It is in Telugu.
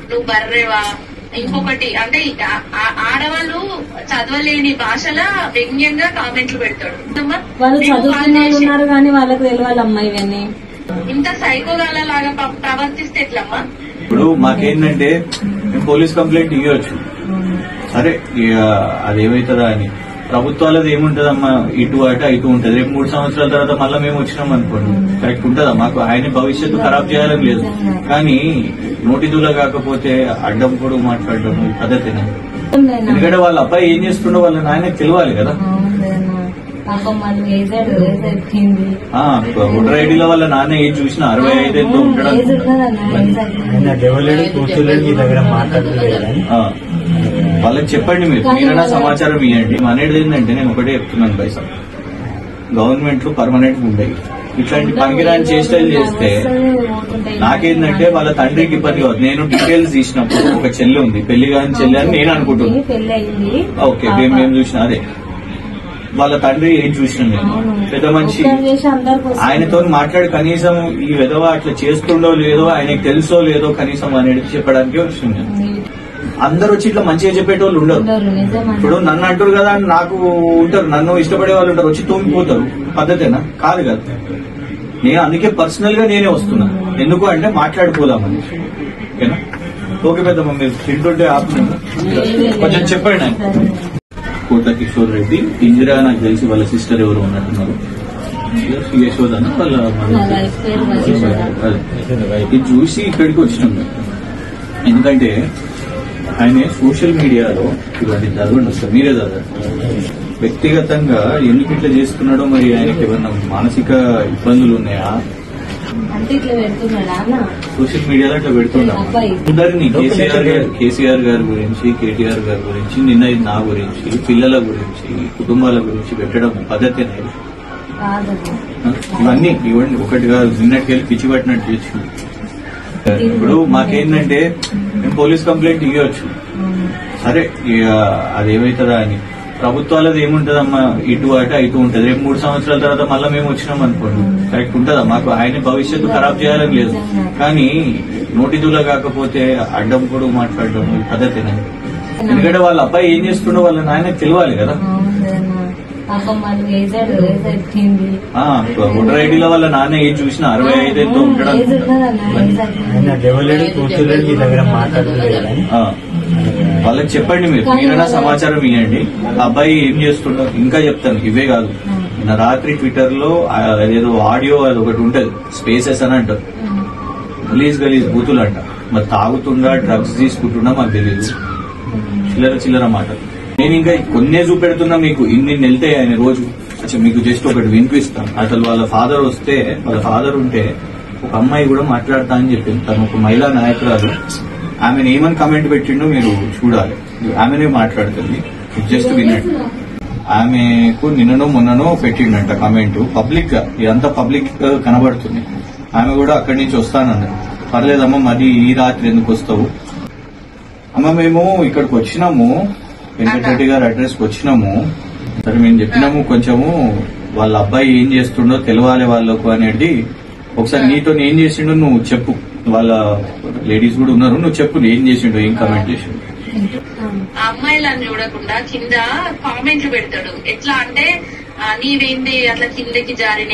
నువ్వు బర్రెవా ఇంకొకటి అంటే ఆడవాళ్ళు చదవలేని భాషల వ్యంగ్యంగా కామెంట్లు పెడతాడు. వాళ్ళు చదువుతున్నారు కానీ వాళ్ళకు తెలియాలమ్మా ఇవన్నీ. ఇంత సైకోగాల లాగా ప్రవర్తిస్తే ఎట్లమ్మా? ఇప్పుడు మాకేంటంటే పోలీస్ కంప్లైంట్ ఇవ్వచ్చు, సరే అదేమవుతుందా అని. ప్రభుత్వాలది ఏముంటదమ్మా, ఇటు అటు ఇటు ఉంటది. రేపు 3 సంవత్సరాల తర్వాత మళ్ళీ మేము వచ్చినాం అనుకోండి, కరెక్ట్ ఉంటదా? మాకు ఆయన భవిష్యత్తు ఖరాబ్ చేయాలని లేదు, కానీ నోటిదూల కాకపోతే అడ్డం కూడా మాట్లాడడం పద్ధతినా? ఎందుకంటే వాళ్ళ అబ్బాయి ఏం చేస్తుండో వాళ్ళ నాయనకి తెలియాలి కదా. ఓటర్ ఐడీలో వాళ్ళ నాన్న ఏజ్ చూసినా 65 ఎంతో ఉంటాడు. వాళ్ళకి చెప్పండి, మీరైనా సమాచారం ఇవ్వండి. అనేది ఏంటంటే నేను ఒకటే చెప్తున్నాను పైసా, గవర్నమెంట్ లో పర్మనెంట్ ఉండేవి. ఇట్లాంటి పనికిరాని చేష్టలు చేస్తే నాకేంటంటే వాళ్ళ తండ్రికి ఇబ్బంది కాదు. నేను డీటెయిల్స్ తీసినప్పుడు ఒక చెల్లి ఉంది, పెళ్లి కాని చెల్లి అని నేను అనుకుంటున్నాను. ఓకే, మేము చూసిన అదే వాళ్ళ తండ్రి ఏం చూసినాం నేను, పెద్ద మనిషి. ఆయనతో మాట్లాడి కనీసం ఈ విధవ అట్లా చేస్తుండో లేదో ఆయనకు తెలుసో లేదో కనీసం అనేది చెప్పడానికి వస్తుంది. అందరు వచ్చి ఇట్లా మంచిగా చెప్పేటోళ్ళు ఉండరు. ఇప్పుడు నన్ను అంటారు కదా అని నాకు ఉంటారు, నన్ను ఇష్టపడే వాళ్ళు ఉంటారు, వచ్చి తోమిపోతారు. పద్ధతేనా? కాదు కదా. నేను అందుకే పర్సనల్ గా నేనే వస్తున్నా. ఎందుకు అంటే మాట్లాడుకోదామని. ఓకేనా? ఓకే పెద్దమ్మ, మీరు తింటుంటే ఆపుతున్నాను, కొంచెం చెప్పండి. కోట్ల కిషోర్ రెడ్డి, ఇందిరా నాకు తెలిసి వాళ్ళ సిస్టర్ ఎవరు ఉన్నట్టున్నారు, యశోద వాళ్ళ ఇది చూసి ఇక్కడికి వచ్చినాం. ఎందుకంటే ఆయన సోషల్ మీడియాలో ఇవన్నీ చదవండి వస్తారు, మీరే చదవండి. వ్యక్తిగతంగా ఎందుకు ఇట్లా చేస్తున్నాడో, మరి ఆయనకి ఏమన్నా మానసిక ఇబ్బందులు ఉన్నాయా? సోషల్ మీడియాలో అట్లా పెడుతున్నాం అందరినీ. కేసీఆర్ గారి గురించి, కేటీఆర్ గారి గురించి, నిన్న నా గురించి, పిల్లల గురించి, కుటుంబాల గురించి పెట్టడం పద్ధతేనా? ఇవన్నీ ఇవ్వండి, ఒకటి కాదు, నిన్నటికెళ్ళి పిచ్చి పట్టినట్టు చేస్తున్నాం. ఇప్పుడు మాకేంటంటే మేము పోలీస్ కంప్లైంట్ ఇవ్వచ్చు, సరే అదేమవుతుందా అని. ప్రభుత్వాలది ఏముంటదమ్మా, ఇటు అటు ఇటు ఉంటది. రేపు 3 సంవత్సరాల తర్వాత మళ్ళీ మేము వచ్చినాం అనుకోండి, కరెక్ట్ ఉంటదా? మాకు ఆయన భవిష్యత్తు ఖరాబ్ చేయాలని లేదు, కానీ నోటిదూల కాకపోతే అడ్డం కూడా మాట్లాడడం పద్ధతినా? ఎందుకంటే వాళ్ళ అబ్బాయి ఏం చేస్తుండో వాళ్ళ నాయనకి తెలియాలి కదా. ఓటర్ ఐడీలో వాళ్ళ నాన్న ఏజ్ చూసినా 65 ఎంతో ఉంటాడు. వాళ్ళకి చెప్పండి, మీరైనా సమాచారం ఇవ్వండి. అబ్బాయి ఏం చేస్తుండో. ఇంకా చెప్తాను, ఇవే కాదు, నిన్న రాత్రి ట్విట్టర్ లో ఏదో ఆడియో అది ఒకటి ఉంటది, స్పేసెస్ అని అంటారు, గలీజ్ బూతులు అంట. మరి తాగుతుండా, డ్రగ్స్ తీసుకుంటుండా మాకు తెలియదు, చిల్లర మాట. నేను ఇంకా కొన్నే చూపెడుతున్నా మీకు. ఇన్ని వెళ్తాయి ఆయన రోజు. అచ్చా, మీకు జస్ట్ ఒకటి వినిపిస్తాను. అసలు వాళ్ళ ఫాదర్ ఉంటే ఒక అమ్మాయి కూడా మాట్లాడతా అని చెప్పింది. తను ఒక మహిళా నాయకురాలు. ఆమెను ఏమని కమెంట్ పెట్టిండో మీరు చూడాలి. ఆమెనే మాట్లాడుతుంది, జస్ట్ వినండి. ఆమెకు నిన్ననో మొన్ననో పెట్టిండంట కమెంట్, పబ్లిక్ గా. ఇదంతా పబ్లిక్ కనబడుతుంది. ఆమె కూడా అక్కడి నుంచి వస్తానన్నది. పర్లేదమ్మా, మరి ఈ రాత్రి ఎందుకు వస్తావు? అమ్మ, మేము ఇక్కడికి వచ్చినాము, వెంకటరెడ్డి గారి అడ్రస్ కి వచ్చినాము. సరే, మేము చెప్పినాము కొంచెము వాళ్ళ అబ్బాయి ఏం చేస్తుండో తెలవాలి వాళ్ళకు అనేది. ఒకసారి నీతో ఏం చేసిండో నువ్వు చెప్పు. వాళ్ళ లేడీస్ కూడా ఉన్నారు, నువ్వు చెప్పు ఏం చేసిండో, ఏం కామెంట్ చేసిండు. అమ్మాయిలను చూడకుండా కింద కామెంట్లు పెడతాడు. ఎట్లా అంటే నీవేంది అట్లా కిందకి జారిన